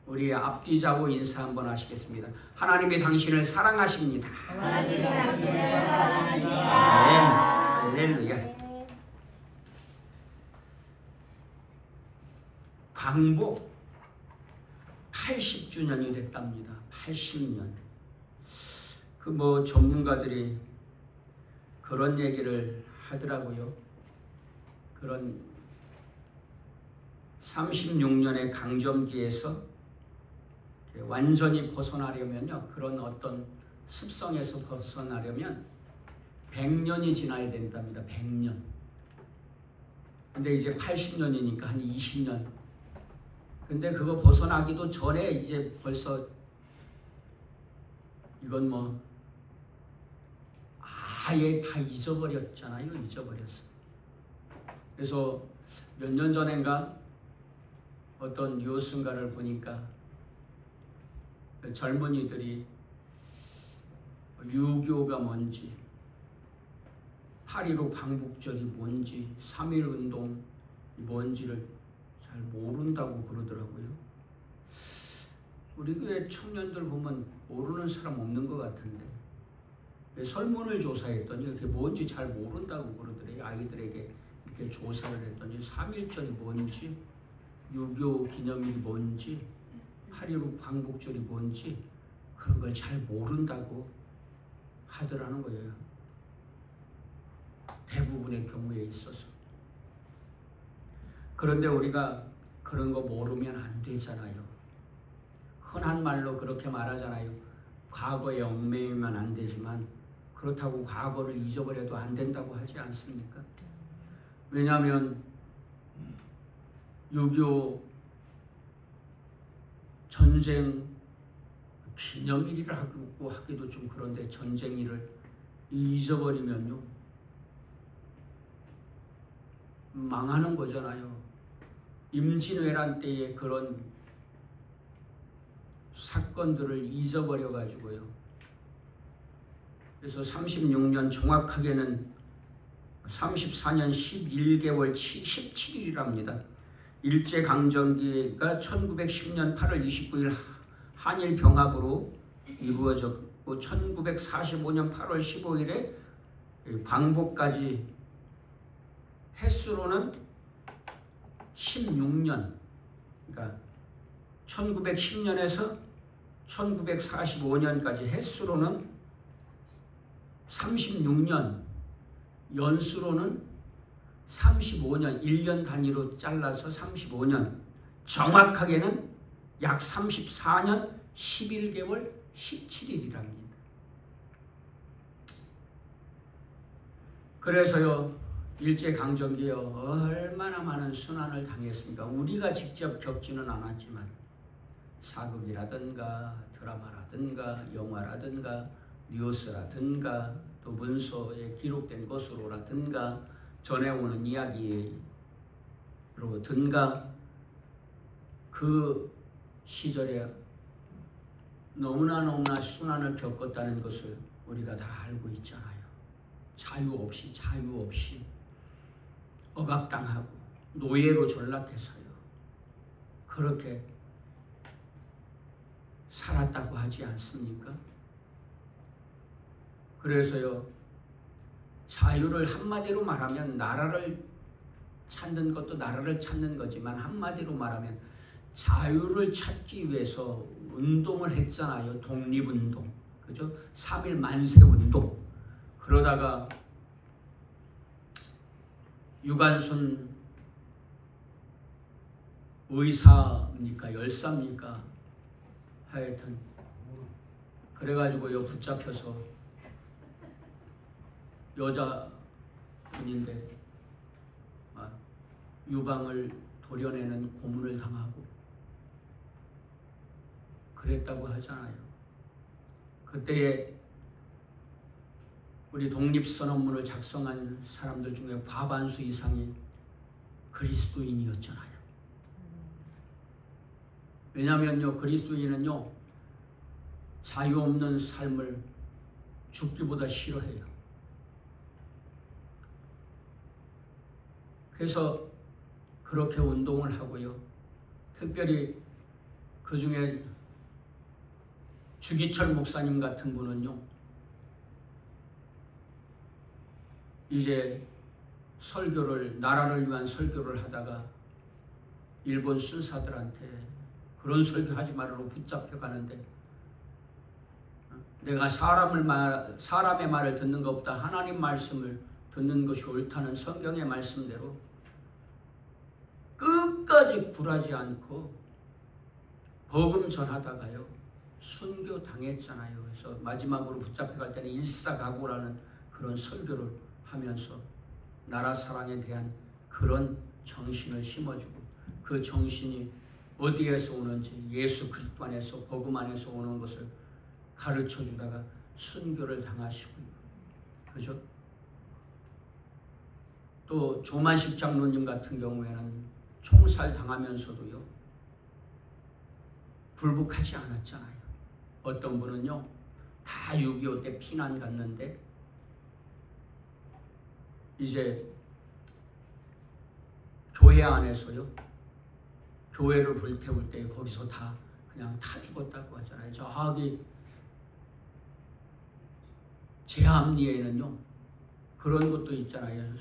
우리 앞뒤자고 인사 한번 하시겠습니다. 하나님이 당신을 사랑하십니다. 하나님이 당신을 사랑하십니다. 네, 할렐루야. 광복 80주년이 됐답니다. 80년. 그 뭐 전문가들이 그런 얘기를 하더라고요. 그런 36년의 강점기에서 완전히 벗어나려면요, 그런 어떤 습성에서 벗어나려면 100년이 지나야 된답니다. 100년. 근데 이제 80년이니까 한 20년. 근데 그거 벗어나기도 전에 이제 벌써 이건 뭐 아예 다 잊어버렸잖아요. 잊어버렸어. 그래서 몇 년 전인가 어떤 뉴스인가를 보니까 젊은이들이 유교가 뭔지, 8.15 광복절이 뭔지, 3.1운동이 뭔지를 잘 모른다고 그러더라고요. 우리 교회 청년들 보면 모르는 사람 없는 것 같은데, 설문을 조사했더니 그게 뭔지 잘 모른다고 그러더래요. 아이들에게 이렇게 조사를 했더니 3.1절이 뭔지, 유교 기념일이 뭔지, 8.15 광복절이 뭔지 그런 걸 잘 모른다고 하더라는 거예요. 대부분의 경우에 있어서. 그런데 우리가 그런 거 모르면 안 되잖아요. 흔한 말로 그렇게 말하잖아요. 과거에 얽매이면 안 되지만 그렇다고 과거를 잊어버려도 안 된다고 하지 않습니까? 왜냐하면 6.25 전쟁 기념일이라고 하기도 좀 그런데 전쟁일을 잊어버리면요 망하는 거잖아요. 임진왜란 때의 그런 사건들을 잊어버려 가지고요. 그래서 36년 정확하게는 34년 11개월 17일이랍니다. 일제강점기가 1910년 8월 29일 한일 병합으로 이루어졌고 1945년 8월 15일에 광복까지 횟수로는 16년, 그러니까 1910년에서 1945년까지 횟수로는 36년, 연수로는 35년, 1년 단위로 잘라서 35년, 정확하게는 약 34년 11개월 17일이랍니다. 그래서요, 일제강점기에 얼마나 많은 순환을 당했습니까? 우리가 직접 겪지는 않았지만 사극이라든가 드라마라든가 영화라든가 뉴스라든가 또 문서에 기록된 것으로라든가 전해오는 이야기로든가 그 시절에 너무나 순환을 겪었다는 것을 우리가 다 알고 있잖아요. 자유 없이 억압당하고 노예로 전락해서요. 그렇게 살았다고 하지 않습니까? 그래서요, 자유를 한마디로 말하면 나라를 찾는 것도 나라를 찾는 거지만 한마디로 말하면 자유를 찾기 위해서 운동을 했잖아요. 독립운동, 그죠? 3.1 만세운동. 그러다가 유관순 의사입니까? 열사입니까? 하여튼 그래가지고요 붙잡혀서 여자분인데 유방을 도려내는 고문을 당하고 그랬다고 하잖아요. 그때에 우리 독립선언문을 작성한 사람들 중에 과반수 이상이 그리스도인이었잖아요. 왜냐하면요, 그리스도인은요 자유 없는 삶을 죽기보다 싫어해요. 그래서 그렇게 운동을 하고요. 특별히 그 중에 주기철 목사님 같은 분은요, 이제 설교를, 나라를 위한 설교를 하다가 일본 순사들한테 그런 설교하지 말라고 붙잡혀가는데, 내가 사람의 말을 듣는 것보다 하나님 말씀을 듣는 것이 옳다는 성경의 말씀대로 끝까지 굴하지 않고 복음 전하다가요 순교 당했잖아요. 그래서 마지막으로 붙잡혀갈 때는 일사각오라는 그런 설교를 하면서 나라 사랑에 대한 그런 정신을 심어주고, 그 정신이 어디에서 오는지 예수 그리스도 안에서, 복음 안에서 오는 것을 가르쳐 주다가 순교를 당하시고요. 그죠? 또 조만식 장로님 같은 경우에는 총살 당하면서도요 불복하지 않았잖아요. 어떤 분은요 다 6.25 때 피난 갔는데 이제 교회 안에서요 교회를 불태울 때 거기서 다 그냥 다 죽었다고 하잖아요. 저기 제암리에는요 그런 것도 있잖아요.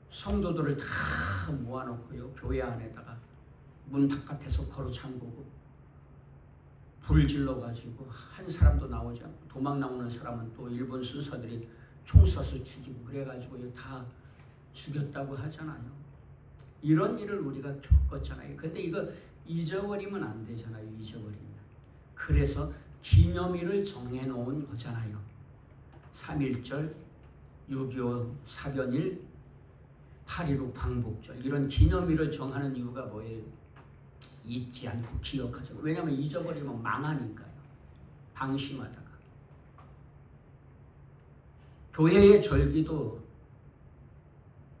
성도들을 다 모아놓고요 교회 안에다가 문 바깥에서 걸어 잠그고 불 질러가지고 한 사람도 나오지 않고, 도망 나오는 사람은 또 일본 순사들이 총 쏴서 죽이고 그래가지고 다 죽였다고 하잖아요. 이런 일을 우리가 겪었잖아요. 근데 이거 잊어버리면 안 되잖아요. 잊어버리면. 그래서 기념일을 정해놓은 거잖아요. 3.1절, 6.25 사변일, 8.15 광복절, 이런 기념일을 정하는 이유가 뭐예요? 잊지 않고 기억하죠. 왜냐하면 잊어버리면 망하니까요. 방심하다가. 교회의 절기도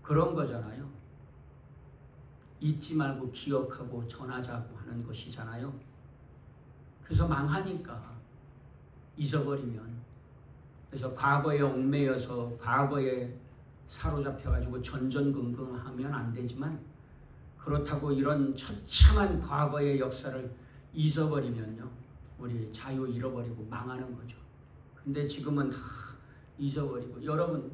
그런 거잖아요. 잊지 말고 기억하고 전하자고 하는 것이잖아요. 그래서 망하니까 잊어버리면. 그래서 과거에 얽매여서 과거에 사로잡혀가지고 전전긍긍하면 안 되지만, 그렇다고 이런 처참한 과거의 역사를 잊어버리면요 우리 자유 잃어버리고 망하는 거죠. 근데 지금은 다 잊어버리고, 여러분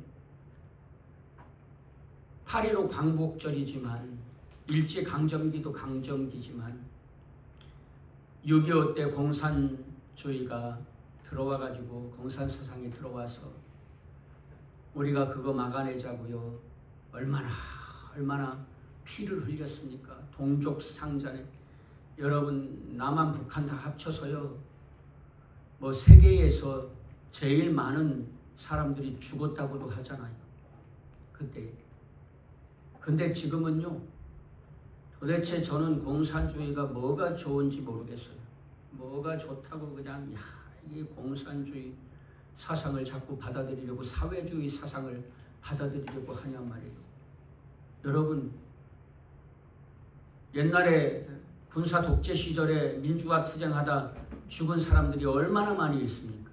8.15 광복절이지만 일제강점기도 강점기지만 6.25 때 공산주의가 들어와가지고 공산사상이 들어와서 우리가 그거 막아내자고요 얼마나 피를 흘렸습니까? 동족상잔에 여러분 남한 북한 다 합쳐서요 뭐 세계에서 제일 많은 사람들이 죽었다고도 하잖아요. 그때. 근데 지금은요 도대체 저는 공산주의가 뭐가 좋은지 모르겠어요. 뭐가 좋다고 그냥 이 공산주의 사상을 자꾸 받아들이려고, 사회주의 사상을 받아들이려고 하냔 말이에요. 여러분 옛날에 군사 독재 시절에 민주화 투쟁하다 죽은 사람들이 얼마나 많이 있습니까?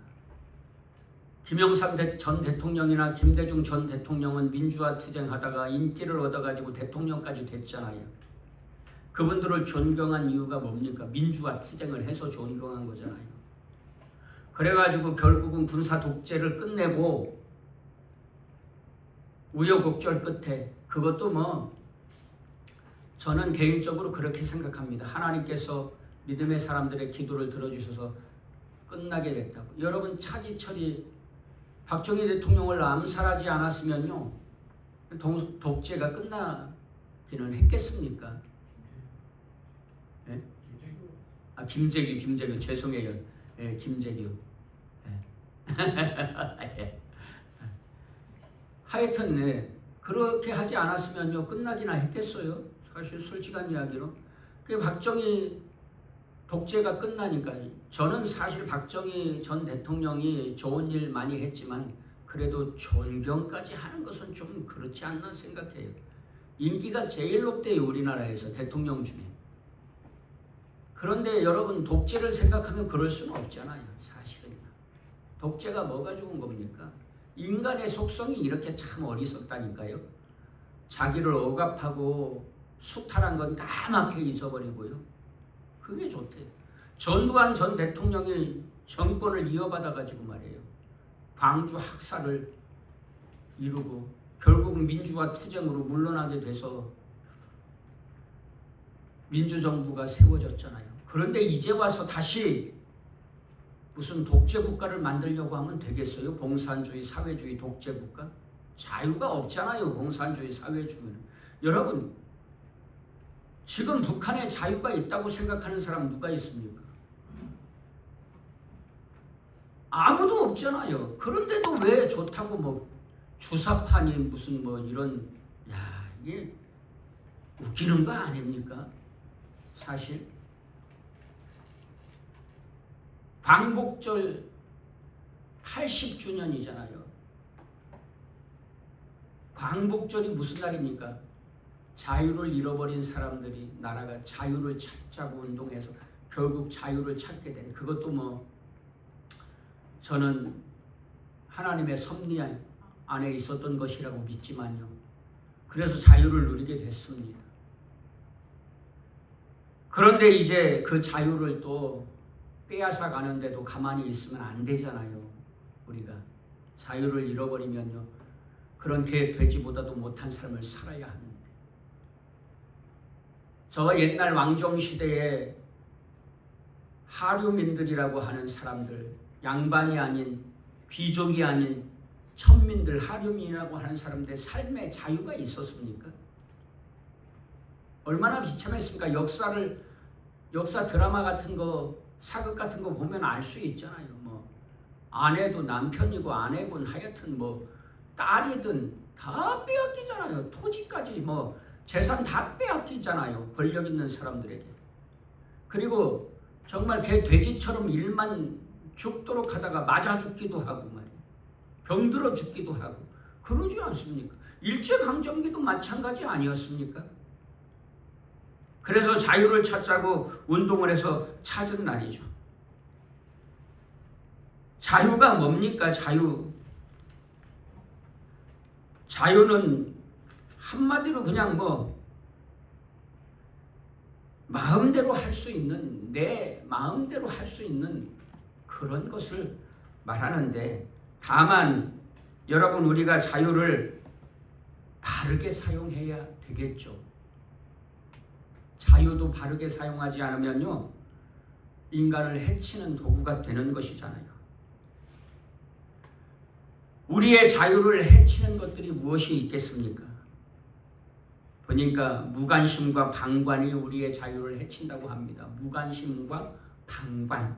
김영삼 전 대통령이나 김대중 전 대통령은 민주화 투쟁하다가 인기를 얻어가지고 대통령까지 됐잖아요. 그분들을 존경한 이유가 뭡니까? 민주화 투쟁을 해서 존경한 거잖아요. 그래가지고 결국은 군사 독재를 끝내고 우여곡절 끝에, 그것도 뭐 저는 개인적으로 그렇게 생각합니다. 하나님께서 믿음의 사람들의 기도를 들어주셔서 끝나게 됐다고. 여러분 차지철이 박정희 대통령을 암살하지 않았으면요 독재가 끝나기는 했겠습니까? 네? 김재규 죄송해요. 네, 김재규. 네. 하여튼 네, 그렇게 하지 않았으면요 끝나기나 했겠어요. 사실 솔직한 이야기로. 그 박정희 독재가 끝나니까, 저는 사실 박정희 전 대통령이 좋은 일 많이 했지만 그래도 존경까지 하는 것은 좀 그렇지 않나 생각해요. 인기가 제일 높대요 우리나라에서 대통령 중에. 그런데 여러분 독재를 생각하면 그럴 수는 없잖아요. 사실은요. 독재가 뭐가 좋은 겁니까? 인간의 속성이 이렇게 참 어리석다니까요. 자기를 억압하고 수탈한 건 까맣게 잊어버리고요. 그게 좋대요. 전두환 전 대통령이 정권을 이어받아가지고 말이에요. 광주 학살을 이루고 결국은 민주화 투쟁으로 물러나게 돼서 민주정부가 세워졌잖아요. 그런데 이제 와서 다시 무슨 독재국가를 만들려고 하면 되겠어요? 공산주의, 사회주의, 독재국가? 자유가 없잖아요. 공산주의, 사회주의는. 여러분, 지금 북한에 자유가 있다고 생각하는 사람 누가 있습니까? 아무도 없잖아요. 그런데도 왜 좋다고 뭐 주사파니 무슨 뭐 이런, 이게 웃기는 거 아닙니까? 사실 광복절 80주년이잖아요. 광복절이 무슨 날입니까? 자유를 잃어버린 사람들이 나라가 자유를 찾자고 운동해서 결국 자유를 찾게 된, 그것도 뭐 저는 하나님의 섭리 안에 있었던 것이라고 믿지만요. 그래서 자유를 누리게 됐습니다. 그런데 이제 그 자유를 또 빼앗아 가는데도 가만히 있으면 안 되잖아요. 우리가 자유를 잃어버리면요, 그런 개 돼지보다도 못한 삶을 살아야 하는데, 저 옛날 왕정시대에 하류민들이라고 하는 사람들, 양반이 아닌 귀족이 아닌 천민들, 하류민이라고 하는 사람들의 삶에 자유가 있었습니까? 얼마나 비참했습니까? 역사 드라마 같은 거, 사극 같은 거 보면 알 수 있잖아요. 뭐 아내도 남편이고 아내분 하여튼 뭐 딸이든 다 빼앗기잖아요. 토지까지 뭐 재산 다 빼앗기잖아요. 권력 있는 사람들에게. 그리고 정말 개 돼지처럼 일만 죽도록 하다가 맞아 죽기도 하고 말이에요. 병들어 죽기도 하고 그러지 않습니까? 일제강점기도 마찬가지 아니었습니까? 그래서 자유를 찾자고 운동을 해서 찾은 날이죠. 자유가 뭡니까? 자유는 한마디로 그냥 뭐 마음대로 할 수 있는, 내 마음대로 할 수 있는 그런 것을 말하는데, 다만 여러분, 우리가 자유를 바르게 사용해야 되겠죠. 자유도 바르게 사용하지 않으면요, 인간을 해치는 도구가 되는 것이잖아요. 우리의 자유를 해치는 것들이 무엇이 있겠습니까? 보니까 무관심과 방관이 우리의 자유를 해친다고 합니다. 무관심과 방관.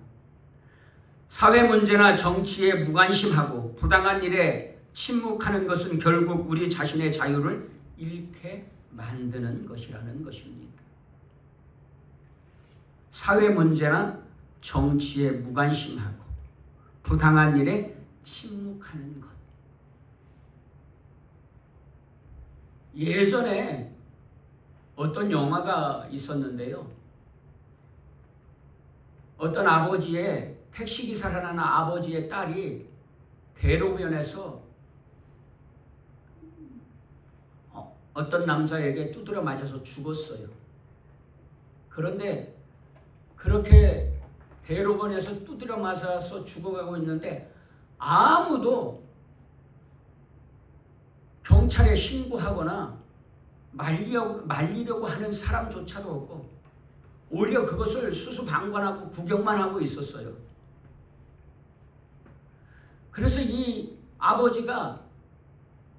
사회 문제나 정치에 무관심하고 부당한 일에 침묵하는 것은 결국 우리 자신의 자유를 잃게 만드는 것이라는 것입니다. 사회 문제나 정치에 무관심하고 부당한 일에 침묵하는 것. 예전에 어떤 영화가 있었는데요. 어떤 아버지의, 택시기사를 하는 아버지의 딸이 대로변에서 어떤 남자에게 두드려 맞아서 죽었어요. 그런데 그렇게 대로변에서 두드려 맞아서 죽어가고 있는데 아무도 경찰에 신고하거나 말리려고 하는 사람조차도 없고 오히려 그것을 수수방관하고 구경만 하고 있었어요. 그래서 이 아버지가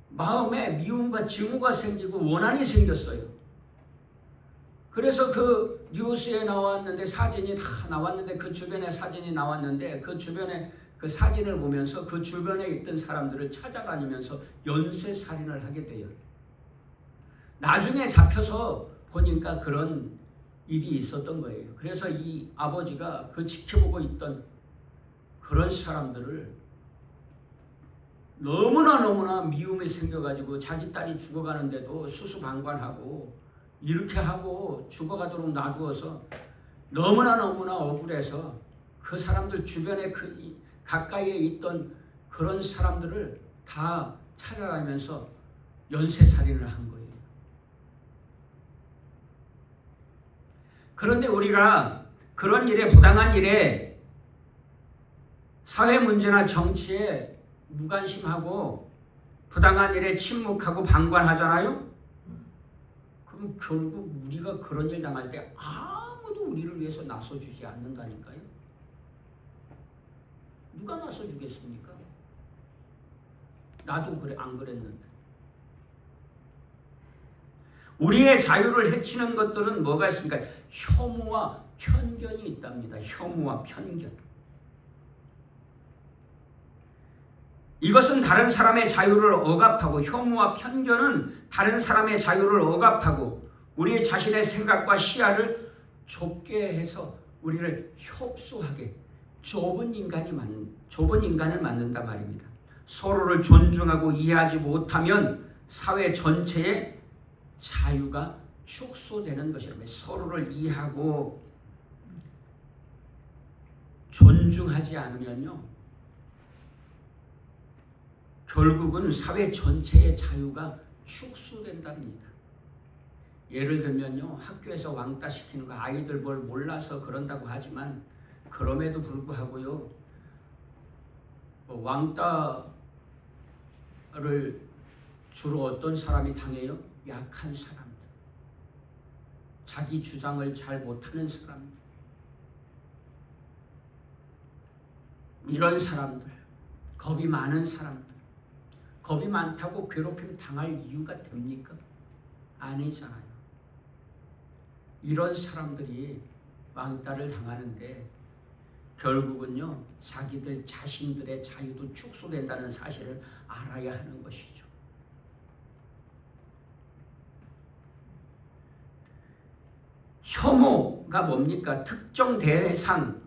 마음에 미움과 증오가 생기고 원한이 생겼어요. 그래서 그 뉴스에 나왔는데, 사진이 다 나왔는데, 그 주변에 사진이 나왔는데, 그 주변에 그 사진을 보면서 그 주변에 있던 사람들을 찾아다니면서 연쇄살인을 하게 돼요. 나중에 잡혀서 보니까 그런 일이 있었던 거예요. 그래서 이 아버지가 그 지켜보고 있던 그런 사람들을 너무나 미움이 생겨가지고 자기 딸이 죽어가는데도 수수방관하고 이렇게 하고 죽어가도록 놔두어서 너무나 억울해서 그 사람들 주변에 가까이에 있던 그런 사람들을 다 찾아가면서 연쇄살인을 한 거예요. 그런데 우리가 그런 일에, 부당한 일에, 사회 문제나 정치에 무관심하고 부당한 일에 침묵하고 방관하잖아요. 그럼 결국 우리가 그런 일 당할 때 아무도 우리를 위해서 나서주지 않는다니까요. 누가 나서주겠습니까? 나도 그래, 안 그랬는데. 우리의 자유를 해치는 것들은 뭐가 있습니까? 혐오와 편견이 있답니다. 혐오와 편견. 이것은 다른 사람의 자유를 억압하고, 혐오와 편견은 다른 사람의 자유를 억압하고 우리 자신의 생각과 시야를 좁게 해서 우리를 협소하게 좁은 인간을 만든단 말입니다. 서로를 존중하고 이해하지 못하면 사회 전체의 자유가 축소되는 것이랍니다. 서로를 이해하고 존중하지 않으면요, 결국은 사회 전체의 자유가 축소된답니다. 예를 들면요, 학교에서 왕따 시키는 거, 아이들 뭘 몰라서 그런다고 하지만 그럼에도 불구하고요, 왕따를 주로 어떤 사람이 당해요? 약한 사람들, 자기 주장을 잘 못하는 사람들, 이런 사람들, 겁이 많은 사람들. 겁이 많다고 괴롭힘 당할 이유가 됩니까? 아니잖아요. 이런 사람들이 왕따를 당하는데 결국은요, 자기들 자신들의 자유도 축소된다는 사실을 알아야 하는 것이죠. 혐오가 뭡니까? 특정 대상,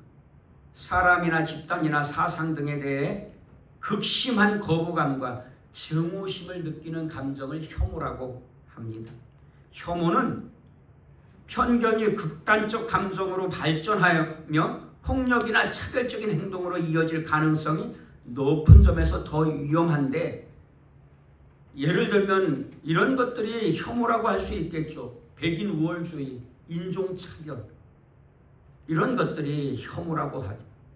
사람이나 집단이나 사상 등에 대해 극심한 거부감과 증오심을 느끼는 감정을 혐오라고 합니다. 혐오는 편견이 극단적 감정으로 발전하며 폭력이나 차별적인 행동으로 이어질 가능성이 높은 점에서 더 위험한데, 예를 들면 이런 것들이 혐오라고 할 수 있겠죠. 백인 우월주의, 인종차별, 이런 것들이 혐오라고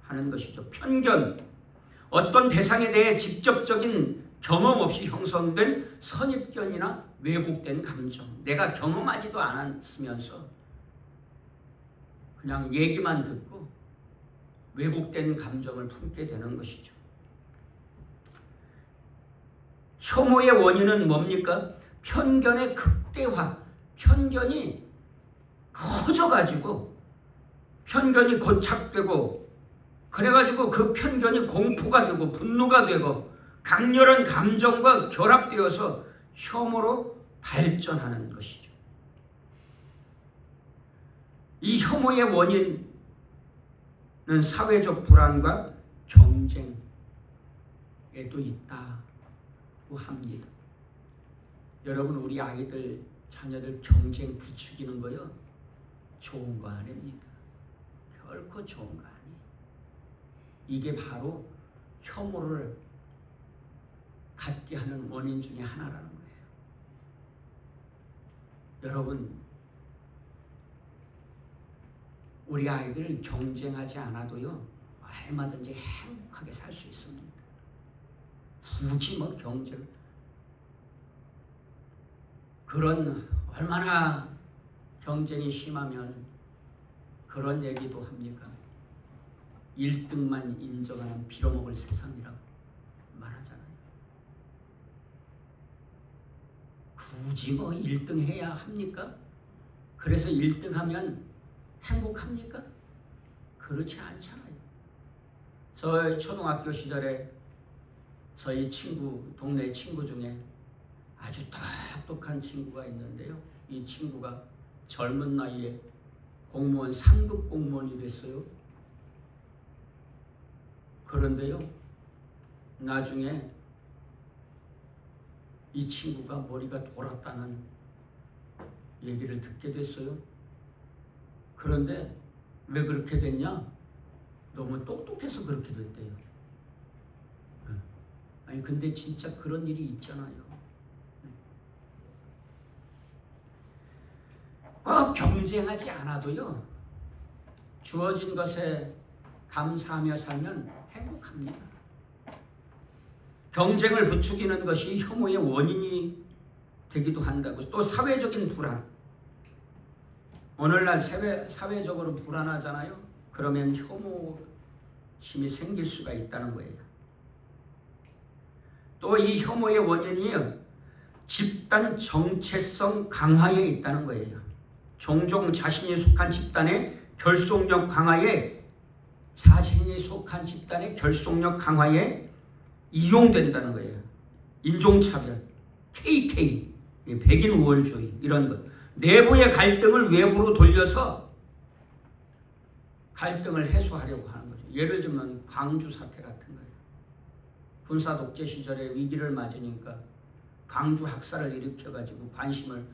하는 것이죠. 편견, 어떤 대상에 대해 직접적인 경험 없이 형성된 선입견이나 왜곡된 감정, 내가 경험하지도 않았으면서 그냥 얘기만 듣고 왜곡된 감정을 품게 되는 것이죠. 혐오의 원인은 뭡니까? 편견의 극대화, 편견이 커져가지고 편견이 고착되고, 그래가지고 그 편견이 공포가 되고 분노가 되고 강렬한 감정과 결합되어서 혐오로 발전하는 것이죠. 이 혐오의 원인은 사회적 불안과 경쟁에도 있다고 합니다. 여러분, 우리 아이들, 자녀들 경쟁 부추기는 거요, 좋은 거 아닙니다. 결코 좋은 거 아니에요. 이게 바로 혐오를 갖게 하는 원인 중에 하나라는 거예요. 여러분, 우리 아이들 경쟁하지 않아도요, 얼마든지 행복하게 살 수 있습니다. 굳이 뭐 경쟁, 그런, 얼마나 경쟁이 심하면 그런 얘기도 합니까? 1등만 인정하는 빌어먹을 세상이라고 말하잖아요. 굳이 뭐 1등 해야 합니까? 그래서 1등 하면 행복합니까? 그렇지 않잖아요. 저희 초등학교 시절에 저희 친구, 동네 친구 중에 아주 똑똑한 친구가 있는데요, 이 친구가 젊은 나이에 공무원, 상급 공무원이 됐어요. 그런데요, 나중에 이 친구가 머리가 돌았다는 얘기를 듣게 됐어요. 그런데 왜 그렇게 됐냐? 너무 똑똑해서 그렇게 됐대요. 아니, 근데 진짜 그런 일이 있잖아요. 꼭 경쟁하지 않아도요, 주어진 것에 감사하며 살면 행복합니다. 경쟁을 부추기는 것이 혐오의 원인이 되기도 한다고. 또 사회적인 불안. 오늘날 사회적으로 불안하잖아요. 그러면 혐오심이 생길 수가 있다는 거예요. 또 이 혐오의 원인이 집단 정체성 강화에 있다는 거예요. 종종 자신이 속한 집단의 결속력 강화에 이용된다는 거예요. 인종차별, KK, 백인 우월주의 이런 것. 내부의 갈등을 외부로 돌려서 갈등을 해소하려고 하는 거죠. 예를 들면 광주 사태 같은 거예요. 군사 독재 시절에 위기를 맞으니까 광주 학살을 일으켜가지고 관심을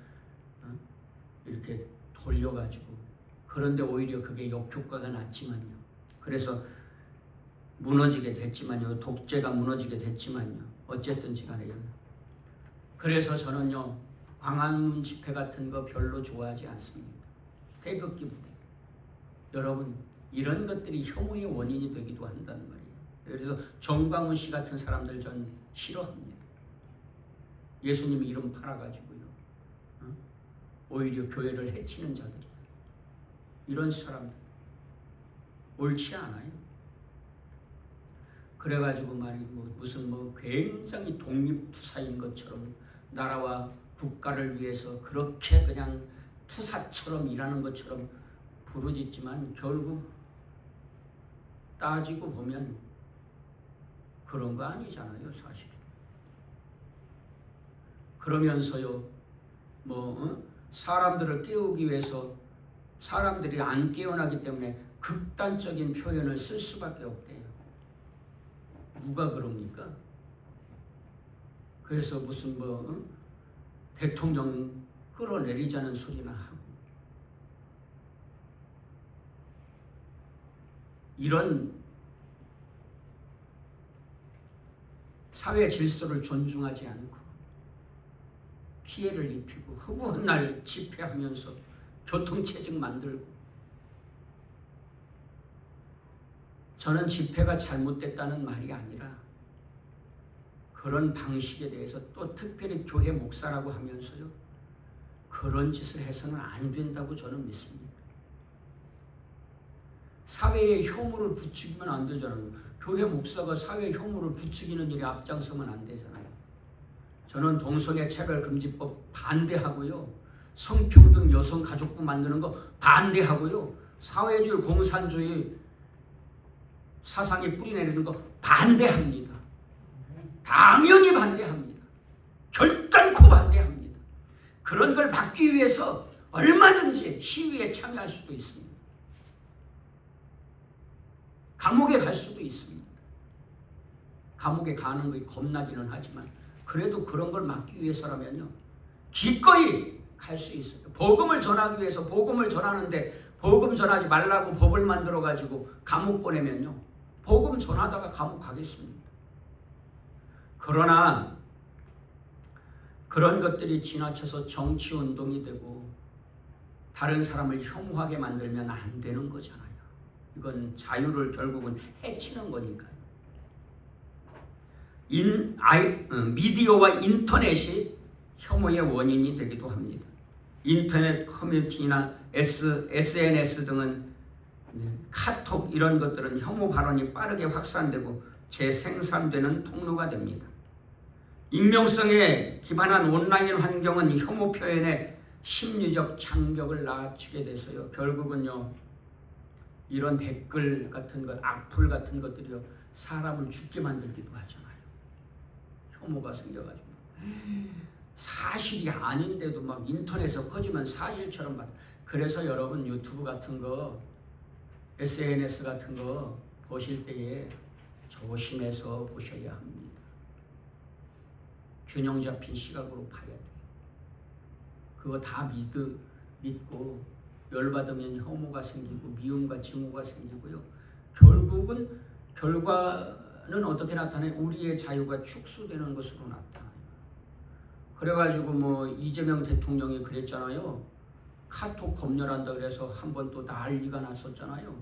이렇게 돌려가지고, 그런데 오히려 그게 역효과가 났지만요. 그래서 무너지게 됐지만요. 독재가 무너지게 됐지만요. 어쨌든지 간에요. 그래서 저는요, 광화문 집회 같은 거 별로 좋아하지 않습니다. 태극기 부대. 여러분, 이런 것들이 혐오의 원인이 되기도 한다는 말이에요. 그래서 정광훈 씨 같은 사람들 전 싫어합니다. 예수님 이름 팔아가지고요. 오히려 교회를 해치는 자들이. 이런 사람들 옳지 않아요. 그래가지고 무슨 굉장히 독립투사인 것처럼 나라와 국가를 위해서 그렇게 그냥 투사처럼 일하는 것처럼 부르짖지만 결국 따지고 보면 그런 거 아니잖아요, 사실. 그러면서요, 사람들을 깨우기 위해서 사람들이 안 깨어나기 때문에 극단적인 표현을 쓸 수밖에 없대요. 누가 그럽니까? 그래서 무슨 대통령 끌어내리자는 소리나 하고, 이런 사회 질서를 존중하지 않고 피해를 입히고 허구한 날 집회하면서 교통체증 만들고. 저는 집회가 잘못됐다는 말이 아니라 그런 방식에 대해서 또 특별히 교회 목사라고 하면서요, 그런 짓을 해서는 안 된다고 저는 믿습니다. 사회에 혐오를 부추기면 안 되잖아요. 교회 목사가 사회에 혐오를 부추기는 일에 앞장서면 안 되잖아요. 저는 동성애차별금지법 반대하고요. 성평등 여성가족부 만드는 거 반대하고요. 사회주의 공산주의 사상이 뿌리내리는 거 반대합니다. 당연히 반대합니다. 결단코 반대합니다. 그런 걸 막기 위해서 얼마든지 시위에 참여할 수도 있습니다. 감옥에 갈 수도 있습니다. 감옥에 가는 거 겁나기는 하지만 그래도 그런 걸 막기 위해서라면요, 기꺼이 갈 수 있어요. 복음을 전하기 위해서 복음을 전하는데 복음 전하지 말라고 법을 만들어 가지고 감옥 보내면요, 복음 전하다가 감옥 가겠습니다. 그러나 그런 것들이 지나쳐서 정치운동이 되고 다른 사람을 혐오하게 만들면 안 되는 거잖아요. 이건 자유를 결국은 해치는 거니까요. 미디어와 인터넷이 혐오의 원인이 되기도 합니다. 인터넷 커뮤니티나 SNS 등은, 카톡 이런 것들은 혐오 발언이 빠르게 확산되고 재생산되는 통로가 됩니다. 익명성에 기반한 온라인 환경은 혐오 표현의 심리적 장벽을 낮추게 돼서요, 결국은요, 이런 댓글 같은 것, 악플 같은 것들이요, 사람을 죽게 만들기도 하잖아요. 혐오가 생겨가지고 사실이 아닌데도 막 인터넷에 퍼지면 사실처럼 막. 그래서 여러분 유튜브 같은 거, SNS 같은 거 보실 때에 조심해서 보셔야 합니다. 균형 잡힌 시각으로 봐야 돼요. 그거 다 믿고 열받으면 혐오가 생기고 미움과 증오가 생기고요. 결국은 결과는 어떻게 나타나요? 우리의 자유가 축소되는 것으로 나타나요. 그래가지고 이재명 대통령이 그랬잖아요. 카톡 검열한다 그래서 한 번 또 난리가 났었잖아요.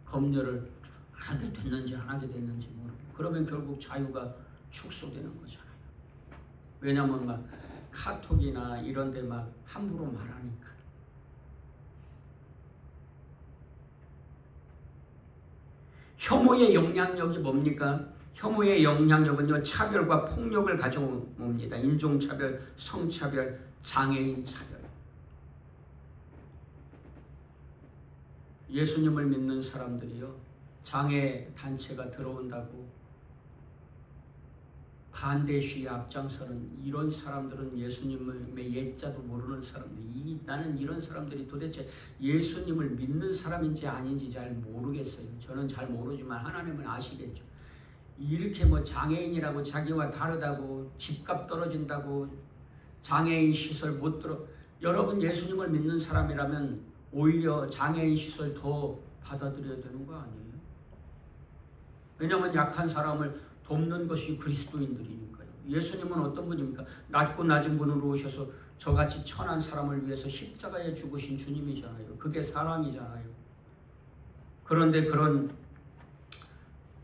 검열을 하게 됐는지 안 하게 됐는지 모르고. 그러면 결국 자유가 축소되는 거잖아요. 왜냐면 막 카톡이나 이런 데 막 함부로 말하니까. 혐오의 영향력이 뭡니까? 혐오의 영향력은요, 차별과 폭력을 가져옵니다. 인종차별, 성차별, 장애인 차별. 예수님을 믿는 사람들이요, 장애 단체가 들어온다고 반대 시위에 앞장서는 이런 사람들은 예수님의 예자도 모르는 사람들이, 나는 이런 사람들이 도대체 예수님을 믿는 사람인지 아닌지 잘 모르겠어요. 저는 잘 모르지만 하나님은 아시겠죠. 이렇게 뭐 장애인이라고 자기와 다르다고, 집값 떨어진다고 장애인 시설 못 들어. 여러분 예수님을 믿는 사람이라면 오히려 장애인 시설 더 받아들여야 되는 거 아니에요? 왜냐하면 약한 사람을 돕는 것이 그리스도인들이니까요. 예수님은 어떤 분입니까? 낮고 낮은 분으로 오셔서 저같이 천한 사람을 위해서 십자가에 죽으신 주님이잖아요. 그게 사랑이잖아요. 그런데 그런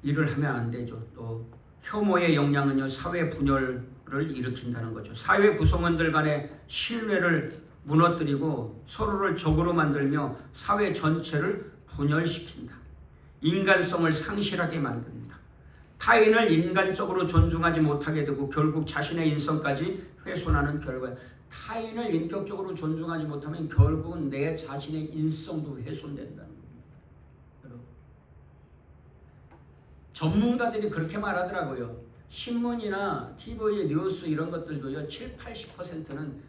일을 하면 안 되죠. 또 혐오의 영향은요, 사회 분열을 일으킨다는 거죠. 사회 구성원들 간의 신뢰를 무너뜨리고 서로를 적으로 만들며 사회 전체를 분열시킨다. 인간성을 상실하게 만든다. 타인을 인간적으로 존중하지 못하게 되고 결국 자신의 인성까지 훼손하는 결과. 타인을 인격적으로 존중하지 못하면 결국은 내 자신의 인성도 훼손된다는 겁니다. 전문가들이 그렇게 말하더라고요. 신문이나 TV의 뉴스 이런 것들도요, 70-80%는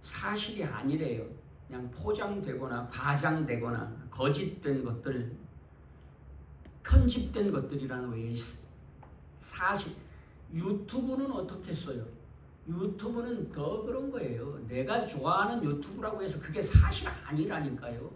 사실이 아니래요. 그냥 포장되거나 과장되거나 거짓된 것들, 편집된 것들이라는 거예요. 사실. 유튜브는 어떻게 써요? 유튜브는 더 그런 거예요. 내가 좋아하는 유튜브라고 해서 그게 사실 아니라니까요.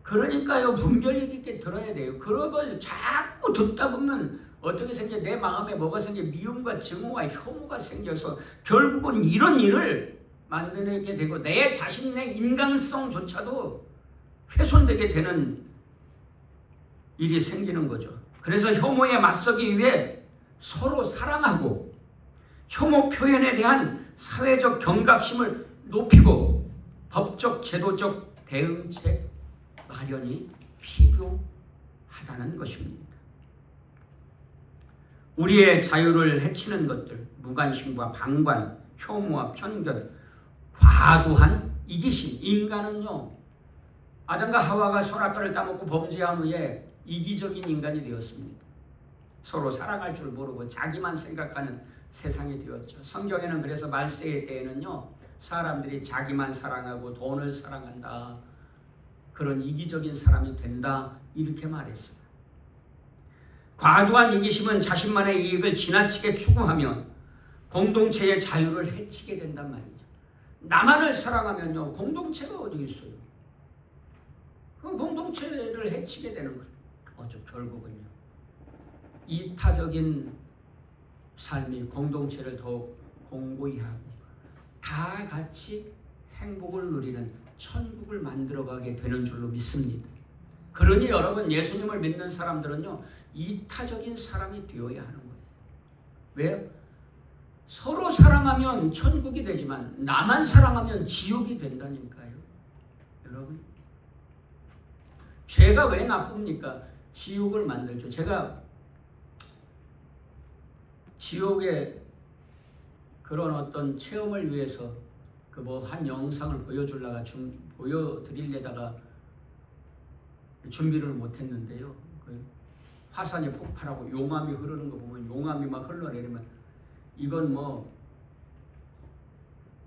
그러니까요, 분별력 있게 들어야 돼요. 그런 걸 자꾸 듣다 보면 어떻게 생겨? 내 마음에 뭐가 생겨? 미움과 증오와 혐오가 생겨서 결국은 이런 일을 만들게 되고 내 자신의 인간성조차도 훼손되게 되는 일이 생기는 거죠. 그래서 혐오에 맞서기 위해 서로 사랑하고 혐오 표현에 대한 사회적 경각심을 높이고 법적 제도적 대응책 마련이 필요하다는 것입니다. 우리의 자유를 해치는 것들, 무관심과 방관, 혐오와 편견, 과도한 이기심. 인간은요, 아담과 하와가 선악과를 따먹고 범죄한 후에 이기적인 인간이 되었습니다. 서로 사랑할 줄 모르고 자기만 생각하는 세상이 되었죠. 성경에는 그래서 말세의 때에는요, 사람들이 자기만 사랑하고 돈을 사랑한다, 그런 이기적인 사람이 된다, 이렇게 말했어요. 과도한 이기심은 자신만의 이익을 지나치게 추구하며 공동체의 자유를 해치게 된단 말이죠. 나만을 사랑하면요, 공동체가 어디 있어요? 공동체를 해치게 되는 거예요. 결국은요, 이타적인 삶이 공동체를 더욱 공고히 하고 다 같이 행복을 누리는 천국을 만들어가게 되는 줄로 믿습니다. 그러니 여러분, 예수님을 믿는 사람들은요, 이타적인 사람이 되어야 하는 거예요. 왜요? 서로 사랑하면 천국이 되지만 나만 사랑하면 지옥이 된다니까요. 여러분, 죄가 왜 나쁩니까? 지옥을 만들죠. 제가 지옥의 그런 어떤 체험을 위해서 그 뭐 한 영상을 보여드리려다가 준비를 못했는데요. 그 화산이 폭발하고 용암이 흐르는 거 보면, 용암이 막 흘러내리면 이건 뭐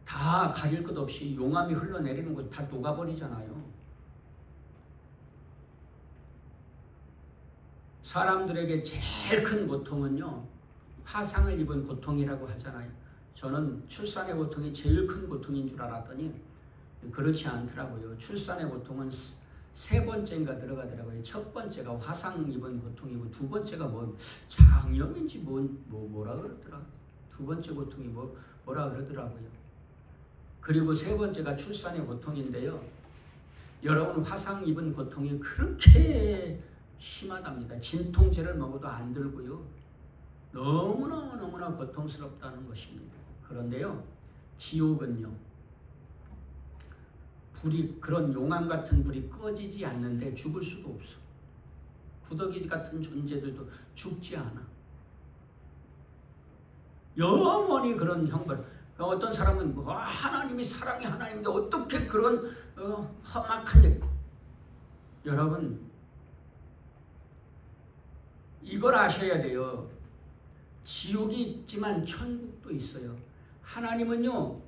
다 가릴 것 없이 용암이 흘러내리는 거 다 녹아버리잖아요. 사람들에게 제일 큰 고통은요, 화상을 입은 고통이라고 하잖아요. 저는 출산의 고통이 제일 큰 고통인 줄 알았더니 그렇지 않더라고요. 출산의 고통은 세 번째인가 들어가더라고요. 첫 번째가 화상 입은 고통이고, 두 번째가 뭐 장염인지 뭐라 그러더라. 두 번째 고통이 뭐라 그러더라고요. 그리고 세 번째가 출산의 고통인데요. 여러분 화상 입은 고통이 그렇게 심하답니다. 진통제를 먹어도 안 들고요. 너무나 고통스럽다는 것입니다. 그런데요, 지옥은요, 그런 용암 같은 불이 꺼지지 않는데 죽을 수도 없어. 구더기 같은 존재들도 죽지 않아. 영원히 그런 형벌. 어떤 사람은 하나님이 사랑의 하나님인데 어떻게 그런 험악한 일. 여러분, 이걸 아셔야 돼요. 지옥이 있지만 천국도 있어요. 하나님은요,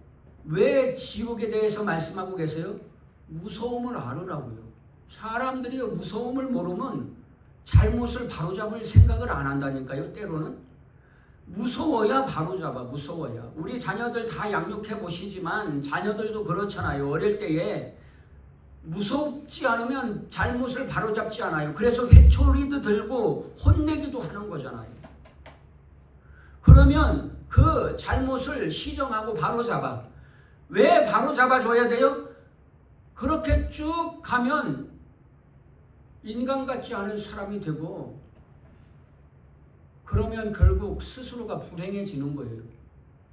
왜 지옥에 대해서 말씀하고 계세요? 무서움을 알으라고요. 사람들이 무서움을 모르면 잘못을 바로잡을 생각을 안 한다니까요. 때로는 무서워야 바로잡아. 무서워야. 우리 자녀들 다 양육해 보시지만 자녀들도 그렇잖아요. 어릴 때에 무섭지 않으면 잘못을 바로잡지 않아요. 그래서 회초리도 들고 혼내기도 하는 거잖아요. 그러면 그 잘못을 시정하고 바로잡아. 왜 바로잡아줘야 돼요? 그렇게 쭉 가면 인간 같지 않은 사람이 되고, 그러면 결국 스스로가 불행해지는 거예요.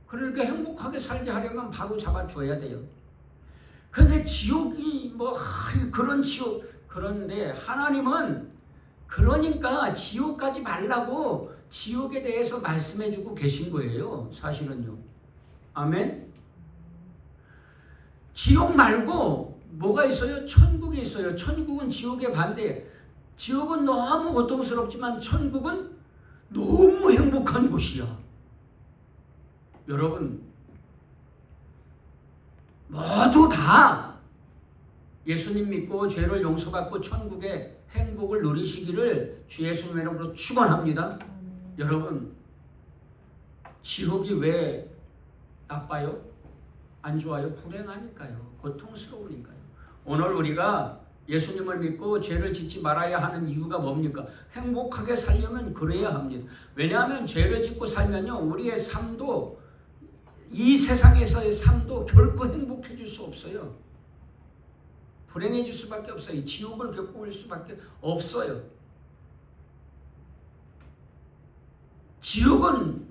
그러니까 행복하게 살게 하려면 바로 잡아줘야 돼요. 그런데 지옥이 그런 지옥. 그런데 하나님은 그러니까 지옥 가지 말라고 지옥에 대해서 말씀해주고 계신 거예요. 사실은요. 아멘. 지옥 말고 뭐가 있어요? 천국이 있어요. 천국은 지옥의 반대예요. 지옥은 너무 고통스럽지만 천국은 너무 행복한 곳이야. 여러분, 모두 다 예수님 믿고 죄를 용서받고 천국의 행복을 누리시기를 주 예수님의 이름으로 축원합니다. 여러분, 지옥이 왜 나빠요? 안 좋아요? 불행하니까요. 고통스러우니까요. 오늘 우리가 예수님을 믿고 죄를 짓지 말아야 하는 이유가 뭡니까? 행복하게 살려면 그래야 합니다. 왜냐하면 죄를 짓고 살면요, 우리의 삶도, 이 세상에서의 삶도 결코 행복해질 수 없어요. 불행해질 수밖에 없어요. 지옥을 겪을 수밖에 없어요. 지옥은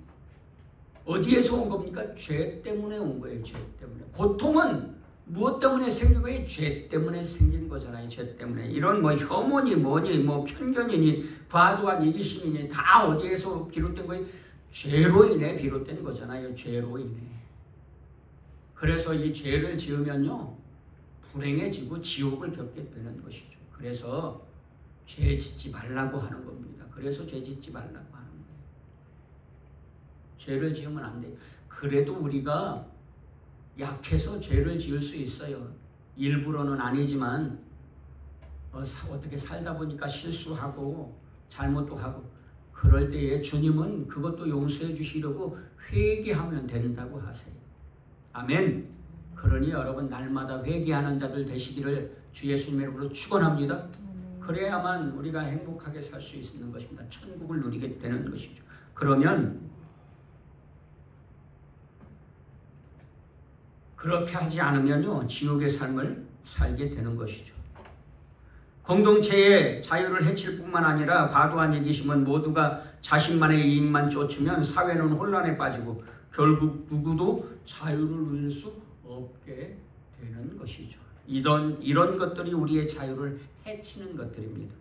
어디에서 온 겁니까? 죄 때문에 온 거예요. 죄 때문에. 고통은 무엇 때문에 생긴 거예요? 죄 때문에 생긴 거잖아요. 죄 때문에. 이런 혐오니 뭐니 편견이니 과도한 이기심이니 다 어디에서 비롯된 거예요? 죄로 인해 비롯된 거잖아요. 죄로 인해. 그래서 이 죄를 지으면요, 불행해지고 지옥을 겪게 되는 것이죠. 그래서 죄 짓지 말라고 하는 겁니다. 그래서 죄 짓지 말라고 하는 거예요. 죄를 지으면 안 돼요. 그래도 우리가 약해서 죄를 지을 수 있어요. 일부러는 아니지만 어떻게 살다 보니까 실수하고 잘못도 하고, 그럴 때에 주님은 그것도 용서해 주시려고 회개하면 된다고 하세요. 아멘. 그러니 여러분, 날마다 회개하는 자들 되시기를 주 예수님의 이름으로 축원합니다. 그래야만 우리가 행복하게 살 수 있는 것입니다. 천국을 누리게 되는 것이죠. 그러면 그렇게 하지 않으면요, 지옥의 삶을 살게 되는 것이죠. 공동체의 자유를 해칠 뿐만 아니라 과도한 이기심은 모두가 자신만의 이익만 쫓으면 사회는 혼란에 빠지고 결국 누구도 자유를 누릴 수 없게 되는 것이죠. 이런 것들이 우리의 자유를 해치는 것들입니다.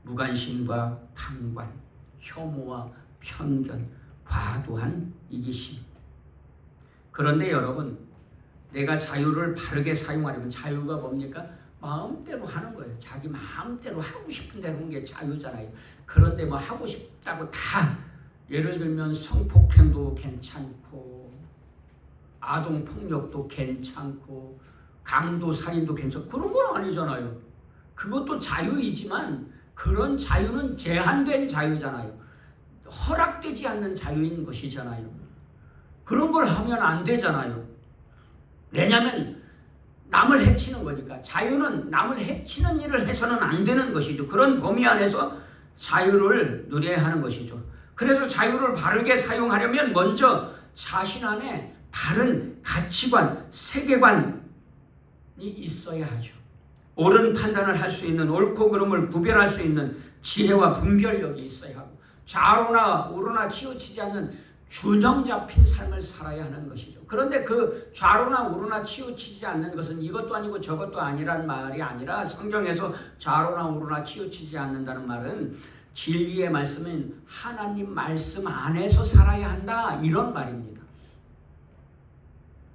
무관심과 판관, 혐오와 편견, 과도한 이기심. 그런데 여러분, 내가 자유를 바르게 사용하려면, 자유가 뭡니까? 마음대로 하는 거예요. 자기 마음대로 하고 싶은 대로 하는 게 자유잖아요. 그런데 하고 싶다고 다, 예를 들면 성폭행도 괜찮고, 아동폭력도 괜찮고, 강도살인도 괜찮고, 그런 건 아니잖아요. 그것도 자유이지만 그런 자유는 제한된 자유잖아요. 허락되지 않는 자유인 것이잖아요. 그런 걸 하면 안 되잖아요. 왜냐하면 남을 해치는 거니까. 자유는 남을 해치는 일을 해서는 안 되는 것이죠. 그런 범위 안에서 자유를 누려야 하는 것이죠. 그래서 자유를 바르게 사용하려면 먼저 자신 안에 바른 가치관, 세계관이 있어야 하죠. 옳은 판단을 할 수 있는, 옳고 그름을 구별할 수 있는 지혜와 분별력이 있어야 하고, 좌로나 우로나 치우치지 않는 균형 잡힌 삶을 살아야 하는 것이죠. 그런데 그 좌로나 우로나 치우치지 않는 것은 이것도 아니고 저것도 아니란 말이 아니라, 성경에서 좌로나 우로나 치우치지 않는다는 말은 진리의 말씀은 하나님 말씀 안에서 살아야 한다, 이런 말입니다.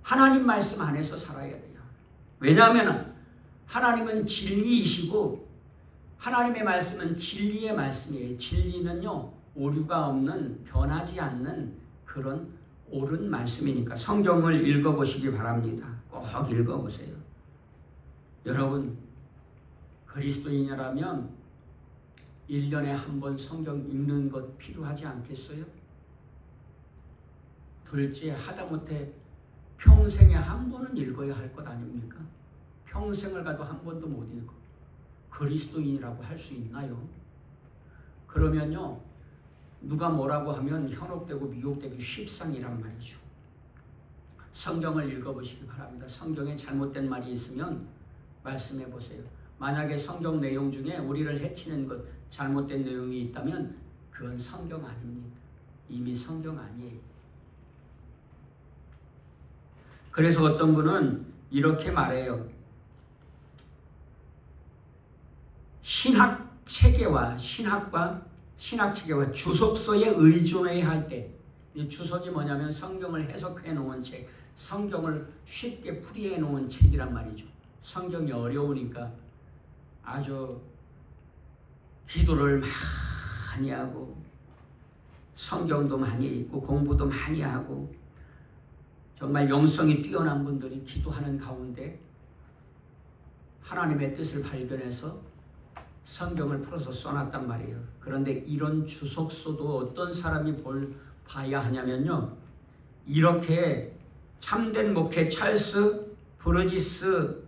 하나님 말씀 안에서 살아야 돼요. 왜냐하면 하나님은 진리이시고 하나님의 말씀은 진리의 말씀이에요. 진리는요, 오류가 없는, 변하지 않는 그런 옳은 말씀이니까 성경을 읽어보시기 바랍니다. 꼭 읽어보세요. 여러분, 그리스도인이라면 1년에 한 번 성경 읽는 것 필요하지 않겠어요? 둘째, 하다못해 평생에 한 번은 읽어야 할 것 아닙니까? 평생을 가도 한 번도 못 읽고 그리스도인이라고 할 수 있나요? 그러면요, 누가 뭐라고 하면 현혹되고 미혹되기 쉽상이란 말이죠. 성경을 읽어보시기 바랍니다. 성경에 잘못된 말이 있으면 말씀해 보세요. 만약에 성경 내용 중에 우리를 해치는 것, 잘못된 내용이 있다면 그건 성경 아닙니다. 이미 성경 아니에요. 그래서 어떤 분은 이렇게 말해요. 신학 체계와 신학 체계와 주석서에 의존해야 할 때, 이 주석이 뭐냐면 성경을 해석해 놓은 책, 성경을 쉽게 풀이해 놓은 책이란 말이죠. 성경이 어려우니까 아주 기도를 많이 하고 성경도 많이 읽고 공부도 많이 하고 정말 영성이 뛰어난 분들이 기도하는 가운데 하나님의 뜻을 발견해서 성경을 풀어서 써놨단 말이에요. 그런데 이런 주석서도 어떤 사람이 봐야 하냐면요, 이렇게 참된 목회 찰스 브르지스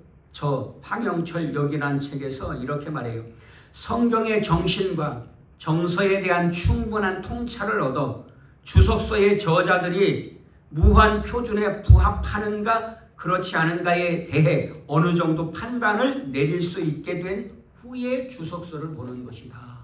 황영철 역이라는 책에서 이렇게 말해요. 성경의 정신과 정서에 대한 충분한 통찰을 얻어 주석서의 저자들이 무한 표준에 부합하는가 그렇지 않은가에 대해 어느 정도 판단을 내릴 수 있게 된 후에 주석서를 보는 것이다.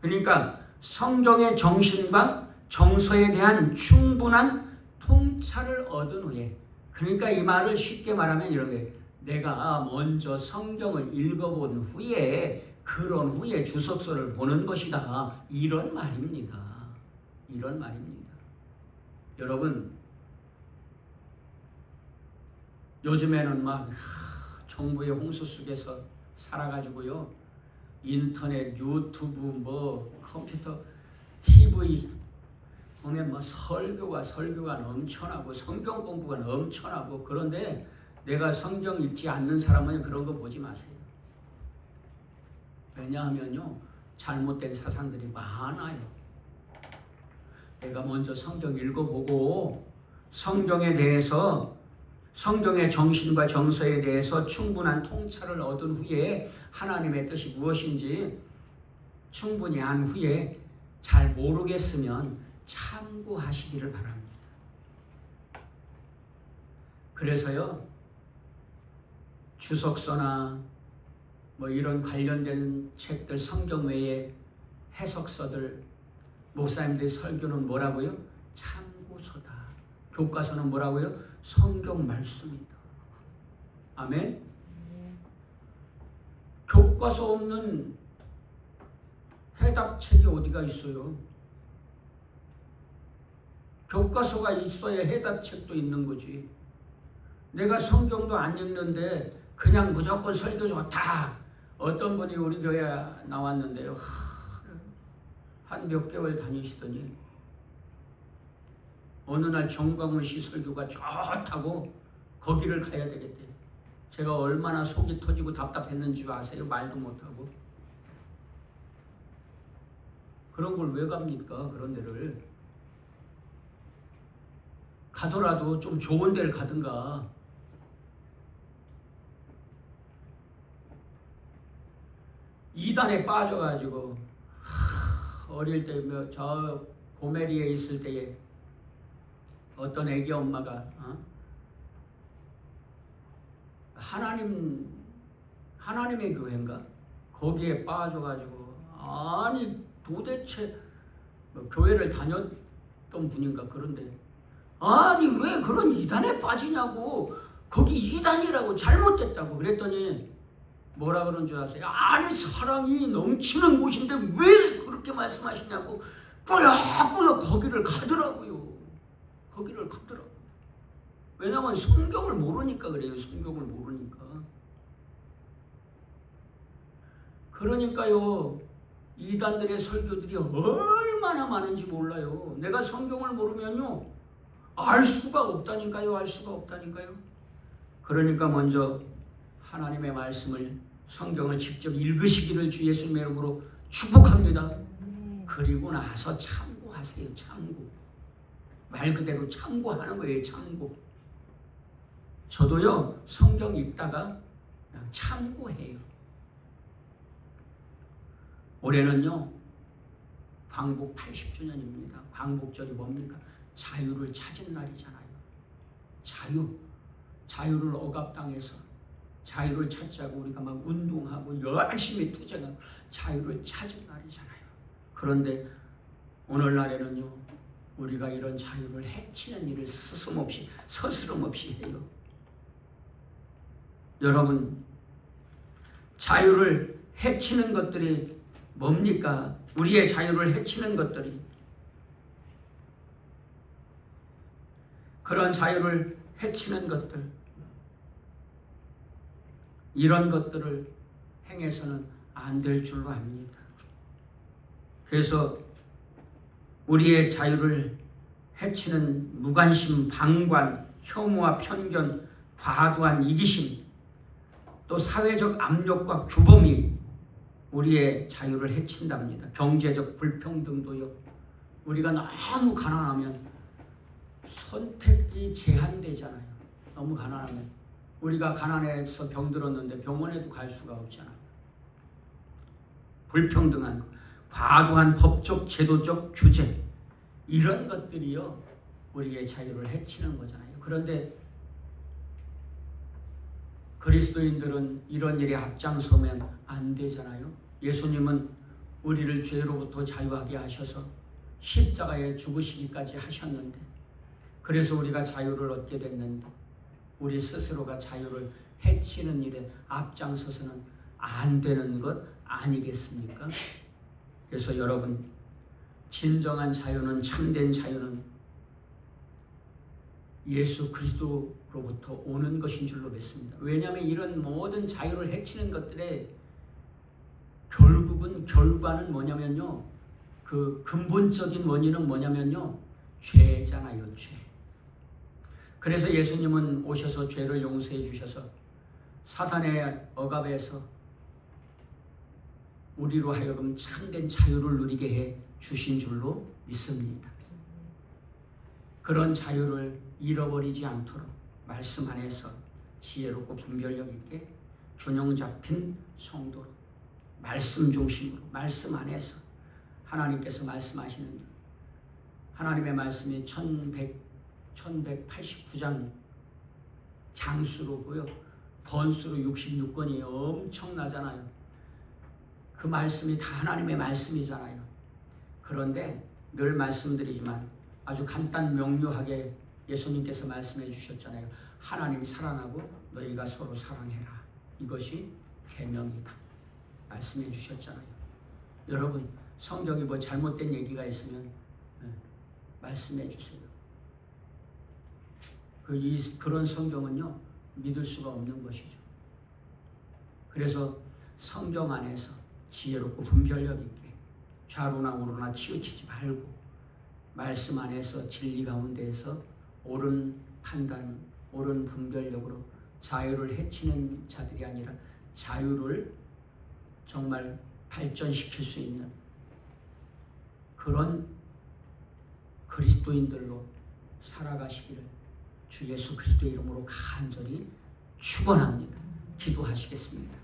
그러니까 성경의 정신과 정서에 대한 충분한 통찰을 얻은 후에, 그러니까 이 말을 쉽게 말하면 이런 거예요. 내가 먼저 성경을 읽어본 후에, 그런 후에 주석서를 보는 것이다, 이런 말입니다. 이런 말입니다. 여러분, 요즘에는 막 정부의 홍수 속에서 살아가지고요, 인터넷, 유튜브, 뭐 컴퓨터, TV 보면 뭐 설교가 넘쳐나고 성경 공부가 넘쳐나고, 그런데 내가 성경 읽지 않는 사람은 그런 거 보지 마세요. 왜냐하면요, 잘못된 사상들이 많아요. 내가 먼저 성경 읽어보고 성경에 대해서, 성경의 정신과 정서에 대해서 충분한 통찰을 얻은 후에 하나님의 뜻이 무엇인지 충분히 안 후에 잘 모르겠으면 참고하시기를 바랍니다. 그래서요, 주석서나 뭐 이런 관련된 책들, 성경 외에 해석서들, 목사님들의 설교는 뭐라고요? 참고서다. 교과서는 뭐라고요? 성경 말씀이다. 아멘? 교과서 없는 해답책이 어디가 있어요? 교과서가 있어야 해답책도 있는 거지. 내가 성경도 안 읽는데 그냥 무조건 설교 좋다. 어떤 분이 우리 교회 나왔는데요, 한 몇 개월 다니시더니 어느 날 정광훈 씨 설교가 좋다고 거기를 가야 되겠대. 제가 얼마나 속이 터지고 답답했는지 아세요? 말도 못하고. 그런 걸 왜 갑니까? 그런 데를. 가더라도 좀 좋은 데를 가든가. 이단에 빠져가지고 어릴 때 저 고메리에 있을 때에 어떤 애기 엄마가 하나님의 교회인가? 거기에 빠져가지고 아니 도대체 교회를 다녔던 분인가 그런데 아니 왜 그런 이단에 빠지냐고 거기 이단이라고 잘못됐다고 그랬더니 뭐라 그런 줄 아세요? 아니 사랑이 넘치는 곳인데 왜 그렇게 말씀하시냐고 꾸역꾸역 거기를 가더라고요. 거기를 가더라고요. 왜냐하면 성경을 모르니까 그래요. 성경을 모르니까. 그러니까요. 이단들의 설교들이 얼마나 많은지 몰라요. 내가 성경을 모르면요. 알 수가 없다니까요. 알 수가 없다니까요. 그러니까 먼저 하나님의 말씀을 성경을 직접 읽으시기를 주 예수님의 이름으로 축복합니다. 그리고 나서 참고하세요. 참고. 말 그대로 참고하는 거예요. 참고. 저도요. 성경 읽다가 그냥 참고해요. 올해는요. 광복 80주년입니다. 광복절이 뭡니까? 자유를 찾은 날이잖아요. 자유를 억압당해서 자유를 찾자고 우리가 막 운동하고 열심히 투쟁하고 자유를 찾은 날이잖아요. 그런데 오늘날에는요. 우리가 이런 자유를 해치는 일을 서스럼없이 해요. 여러분, 자유를 해치는 것들이 뭡니까? 우리의 자유를 해치는 것들이 그런 자유를 해치는 것들 이런 것들을 행해서는 안 될 줄로 압니다. 그래서 우리의 자유를 해치는 무관심, 방관, 혐오와 편견, 과도한 이기심, 또 사회적 압력과 규범이 우리의 자유를 해친답니다. 경제적 불평등도요. 우리가 너무 가난하면 선택이 제한되잖아요. 너무 가난하면. 우리가 가난해서 병들었는데 병원에도 갈 수가 없잖아요. 불평등한 것, 과도한 법적, 제도적 규제 이런 것들이요. 우리의 자유를 해치는 거잖아요. 그런데 그리스도인들은 이런 일에 앞장서면 안 되잖아요. 예수님은 우리를 죄로부터 자유하게 하셔서 십자가에 죽으시기까지 하셨는데 그래서 우리가 자유를 얻게 됐는데 우리 스스로가 자유를 해치는 일에 앞장서서는 안 되는 것 아니겠습니까? 그래서 여러분 진정한 자유는 참된 자유는 예수 그리스도로부터 오는 것인 줄로 믿습니다. 왜냐하면 이런 모든 자유를 해치는 것들의 결과는 뭐냐면요. 그 근본적인 원인은 뭐냐면요. 죄잖아요. 죄. 그래서 예수님은 오셔서 죄를 용서해 주셔서 사탄의 억압에서 우리로 하여금 참된 자유를 누리게 해 주신 줄로 믿습니다. 그런 자유를 잃어버리지 않도록 말씀 안에서 지혜롭고 분별력 있게 균형 잡힌 성도로 말씀 중심으로 말씀 안에서 하나님께서 말씀하시는 하나님의 말씀이 1189장 장수로고요. 번수로 66권이 엄청나잖아요. 그 말씀이 다 하나님의 말씀이잖아요. 그런데 늘 말씀드리지만 아주 간단 명료하게 예수님께서 말씀해 주셨잖아요. 하나님 사랑하고 너희가 서로 사랑해라. 이것이 계명이다. 말씀해 주셨잖아요. 여러분 성경이 뭐 잘못된 얘기가 있으면 말씀해 주세요. 그런 성경은요 믿을 수가 없는 것이죠. 그래서 성경 안에서 지혜롭고 분별력 있게 좌로나 우로나 치우치지 말고 말씀 안에서 진리 가운데에서 옳은 판단, 옳은 분별력으로 자유를 해치는 자들이 아니라 자유를 정말 발전시킬 수 있는 그런 그리스도인들로 살아가시기를 주 예수 그리스도의 이름으로 간절히 축원합니다. 기도하시겠습니다.